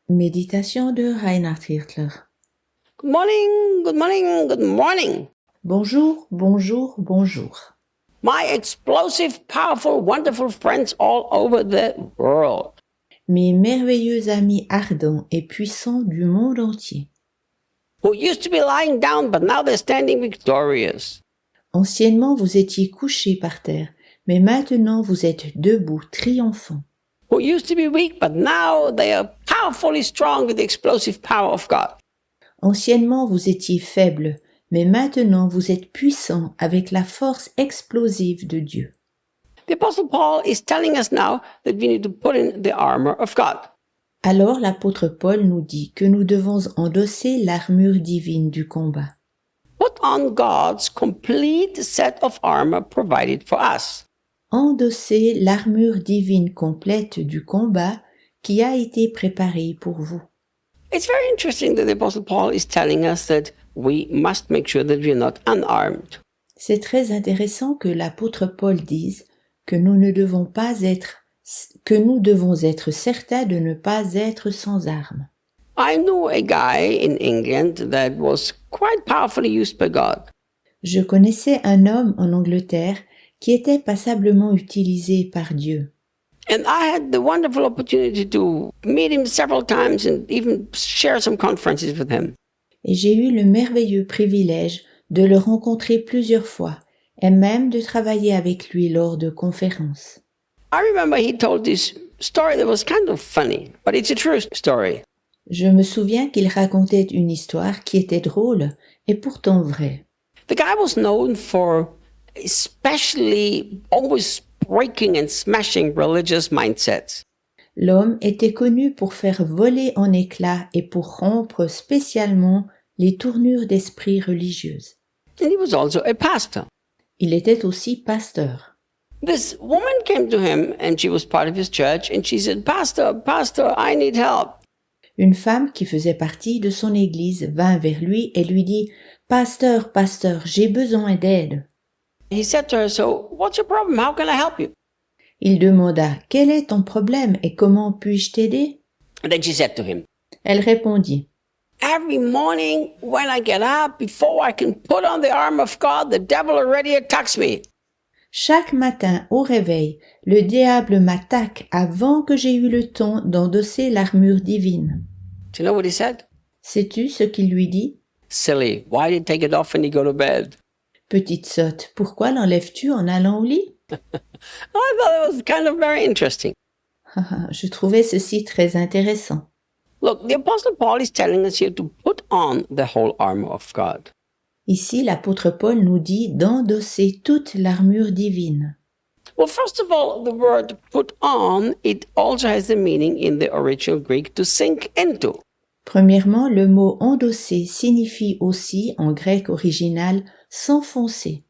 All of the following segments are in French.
Méditation de Reinhard Hirtler. Good morning, good morning, good morning. Bonjour, bonjour, bonjour. My explosive, powerful, wonderful friends all over the world. Mes merveilleux amis ardents et puissants du monde entier. Who used to be lying down, but now they're standing victorious. Anciennement, vous étiez couchés par terre, mais maintenant vous êtes debout, triomphants. Who used to be weak, but now they are powerfully strong with the explosive power of God. Anciennement, vous étiez faibles, mais maintenant vous êtes puissants avec la force explosive de Dieu. The Apostle Paul is telling us now that we need to put in the armor of God. Alors l'apôtre Paul nous dit que nous devons endosser l'armure divine du combat. Put on God's complete set of armor provided for us. Endosser l'armure divine complète du combat qui a été préparée pour vous. It's very interesting that the Apostle Paul is telling us that we must make sure that we are not unarmed. C'est très intéressant que l'apôtre Paul dise que nous devons être certains de ne pas être sans armes. I knew a guy in England that was quite powerfully used by God. Je connaissais un homme en Angleterre qui était passablement utilisé par Dieu. And I had the wonderful opportunity to meet him several times and even share some conferences with him. Et j'ai eu le merveilleux privilège de le rencontrer plusieurs fois et même de travailler avec lui lors de conférences. I remember he told this story that was kind of funny, but it's a true story. Je me souviens qu'il racontait une histoire qui était drôle et pourtant vraie. The guy was known for especially always breaking and smashing religious mindsets. L'homme était connu pour faire voler en éclats et pour rompre spécialement les tournures d'esprit religieuses. And he was also a pastor. Il était aussi pasteur. This woman came to him and she was part of his church and she said, Pastor, I need help. Une femme qui faisait partie de son église vint vers lui et lui dit « Pasteur, pasteur, j'ai besoin d'aide. » He said to her, So what's your problem? How can I help you? Il demanda « Quel est ton problème et comment puis-je t'aider ?» And then she said to him, Elle répondit « Every morning when I get up, before I can put on the armor of God, the devil already attacks me. Chaque matin au réveil, le diable m'attaque avant que j'aie eu le temps d'endosser l'armure divine. » Do you know what he said? Sais-tu ce qu'il lui dit? Silly, why did you take it off when you go to bed? Petite sotte, pourquoi l'enlèves-tu en allant au lit? I thought it was kind of very interesting. Je trouvais ceci très intéressant. Look, the Apostle Paul is telling us here to put on the whole armor of God. Ici, l'apôtre Paul nous dit d'endosser toute l'armure divine. Well, first of all, the word put on, it also has the meaning in the original Greek to sink into. Premièrement, le mot endosser signifie aussi, en grec original, s'enfoncer.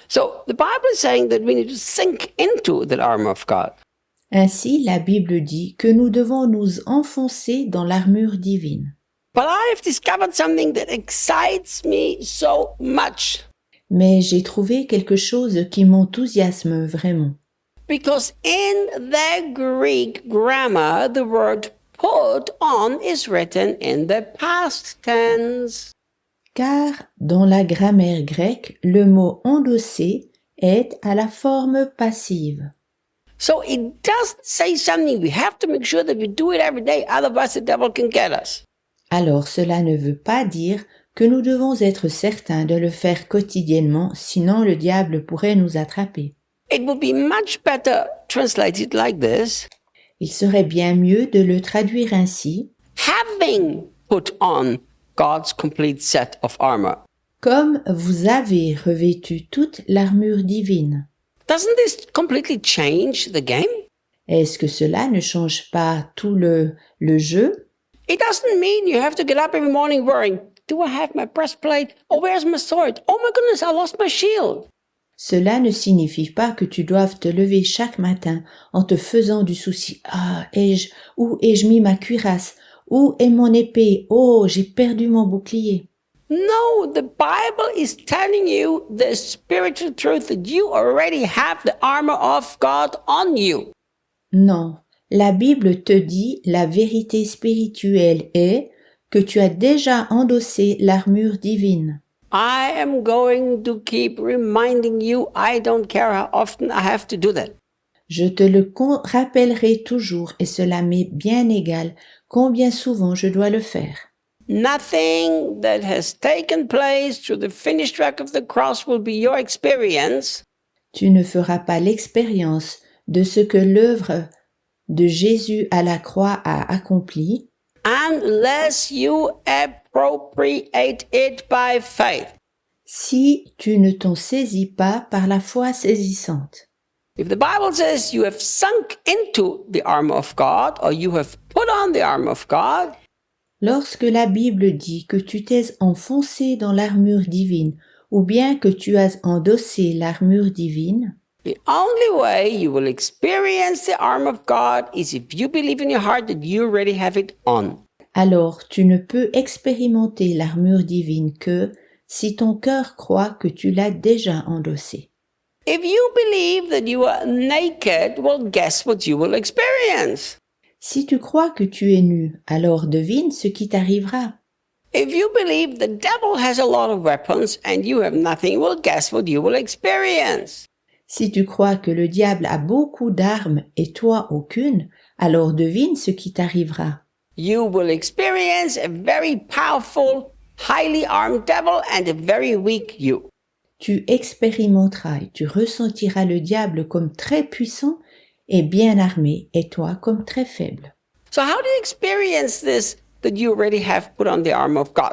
So the Bible is saying that we need to sink into the armor of God. Ainsi, la Bible dit que nous devons nous enfoncer dans l'armure divine. But I have discovered something that excites me so much. Mais j'ai trouvé quelque chose qui m'enthousiasme vraiment. Because in the Greek grammar, the word put on is written in the past tense. Car dans la grammaire grecque, le mot endosser est à la forme passive. So it does say something. We have to make sure that we do it every day, otherwise the devil can get us. Alors cela ne veut pas dire que nous devons être certains de le faire quotidiennement, sinon le diable pourrait nous attraper. It would be much better translated like this. Il serait bien mieux de le traduire ainsi, Having put on God's complete set of armor. comme vous avez revêtu toute l'armure divine. Doesn't this completely change the game? Est-ce que cela ne change pas tout le jeu? It doesn't mean you have to get up every morning worrying, do I have my breastplate? Oh, where's my sword? Oh my goodness, I lost my shield. Cela ne signifie pas que tu doives te lever chaque matin en te faisant du souci. Ah, où ai-je mis ma cuirasse? Où est mon épée? Oh, j'ai perdu mon bouclier. No, the Bible is telling you the spiritual truth that you already have the armor of God on you. Non, La Bible te dit la vérité spirituelle est que tu as déjà endossé l'armure divine. I am going to keep reminding you, I don't care how often I have to do that. Je te le rappellerai toujours et cela m'est bien égal combien souvent je dois le faire. Nothing that has taken place through the finished work of the cross will be your experience. Tu ne feras pas l'expérience de ce que l'œuvre de Jésus à la croix a accompli Unless you appropriate it by faith. si tu ne t'en saisis pas par la foi saisissante. If the Bible says you have sunk into the armor of God or you have put on the armor of God, Lorsque la Bible dit que tu t'es enfoncé dans l'armure divine ou bien que tu as endossé l'armure divine, the only way you will experience the armor of God is if you believe in your heart that you already have it on. alors tu ne peux expérimenter l'armure divine que si ton cœur croit que tu l'as déjà endossé. If you believe that you are naked, well, guess what you will experience? Si tu crois que tu es nu, alors devine ce qui t'arrivera. If you believe the devil has a lot of weapons and you have nothing, well, guess what you will experience? Si tu crois que le diable a beaucoup d'armes et toi aucune, alors devine ce qui t'arrivera. You will experience a very powerful, highly armed devil and a very weak you. Tu expérimenteras et tu ressentiras le diable comme très puissant et bien armé et toi comme très faible. So how do you experience this, that you already have put on the armor of God?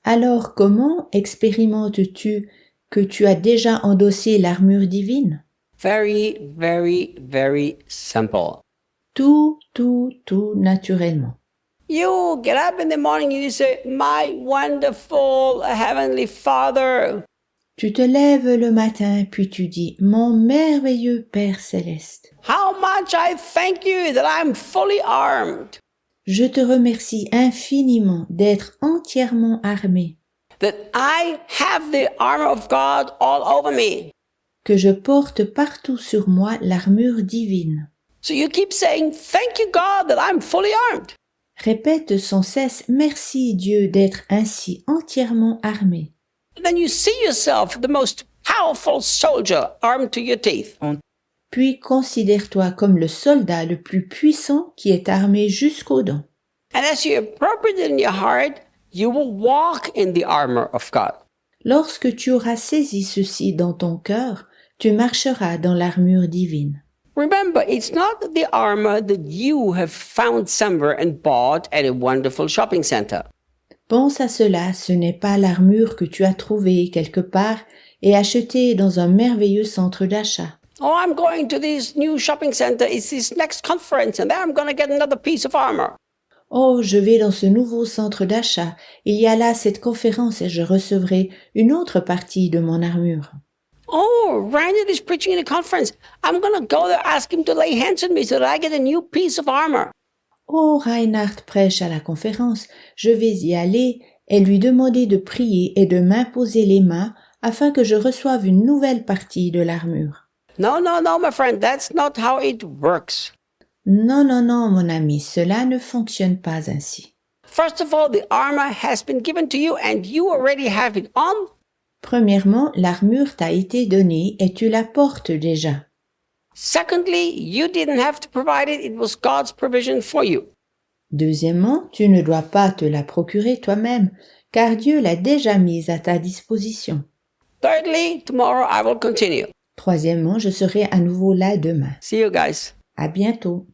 Alors comment expérimentes-tu que tu as déjà endossé l'armure divine? Very, very, very simple. Tout naturellement. You get up in the morning and you say, my wonderful Heavenly Father, Tu te lèves le matin puis tu dis, mon merveilleux Père céleste, how much I thank you that I'm fully armed, je te remercie infiniment d'être entièrement armé, that I have the armor of God all over me. que je porte partout sur moi l'armure divine. So you keep saying, thank you, God, that I'm fully armed. Répète sans cesse, merci Dieu d'être ainsi entièrement armé. And then you see yourself the most powerful soldier armed to your teeth. Puis considère-toi comme le soldat le plus puissant qui est armé jusqu'aux dents. And as you appropriate it in your heart, you will walk in the armor of God. Lorsque tu auras saisi ceci dans ton cœur, tu marcheras dans l'armure divine. Remember, it's not the armor that you have found somewhere and bought at a wonderful shopping center. Pense à cela, ce n'est pas l'armure que tu as trouvée quelque part et achetée dans un merveilleux centre d'achat. Oh, I'm going to this new shopping center. It's this next conference, and there I'm going to get another piece of armor. Oh, je vais dans ce nouveau centre d'achat. Il y a là cette conférence et je recevrai une autre partie de mon armure. Oh, Reinhard is preaching in a conference. I'm going to go there, ask him to lay hands on me so that I get a new piece of armor. Oh, Reinhard prêche à la conférence. Je vais y aller et lui demander de prier et de m'imposer les mains afin que je reçoive une nouvelle partie de l'armure. No, my friend, that's not how it works. Non, mon ami, cela ne fonctionne pas ainsi. First of all, the armor has been given to you and you already have it on. Premièrement, l'armure t'a été donnée et tu la portes déjà. Secondly, you didn't have to provide it. It was God's provision for you. Deuxièmement, tu ne dois pas te la procurer toi-même, car Dieu l'a déjà mise à ta disposition. Thirdly, tomorrow I will continue. Troisièmement, je serai à nouveau là demain. See you guys. À bientôt.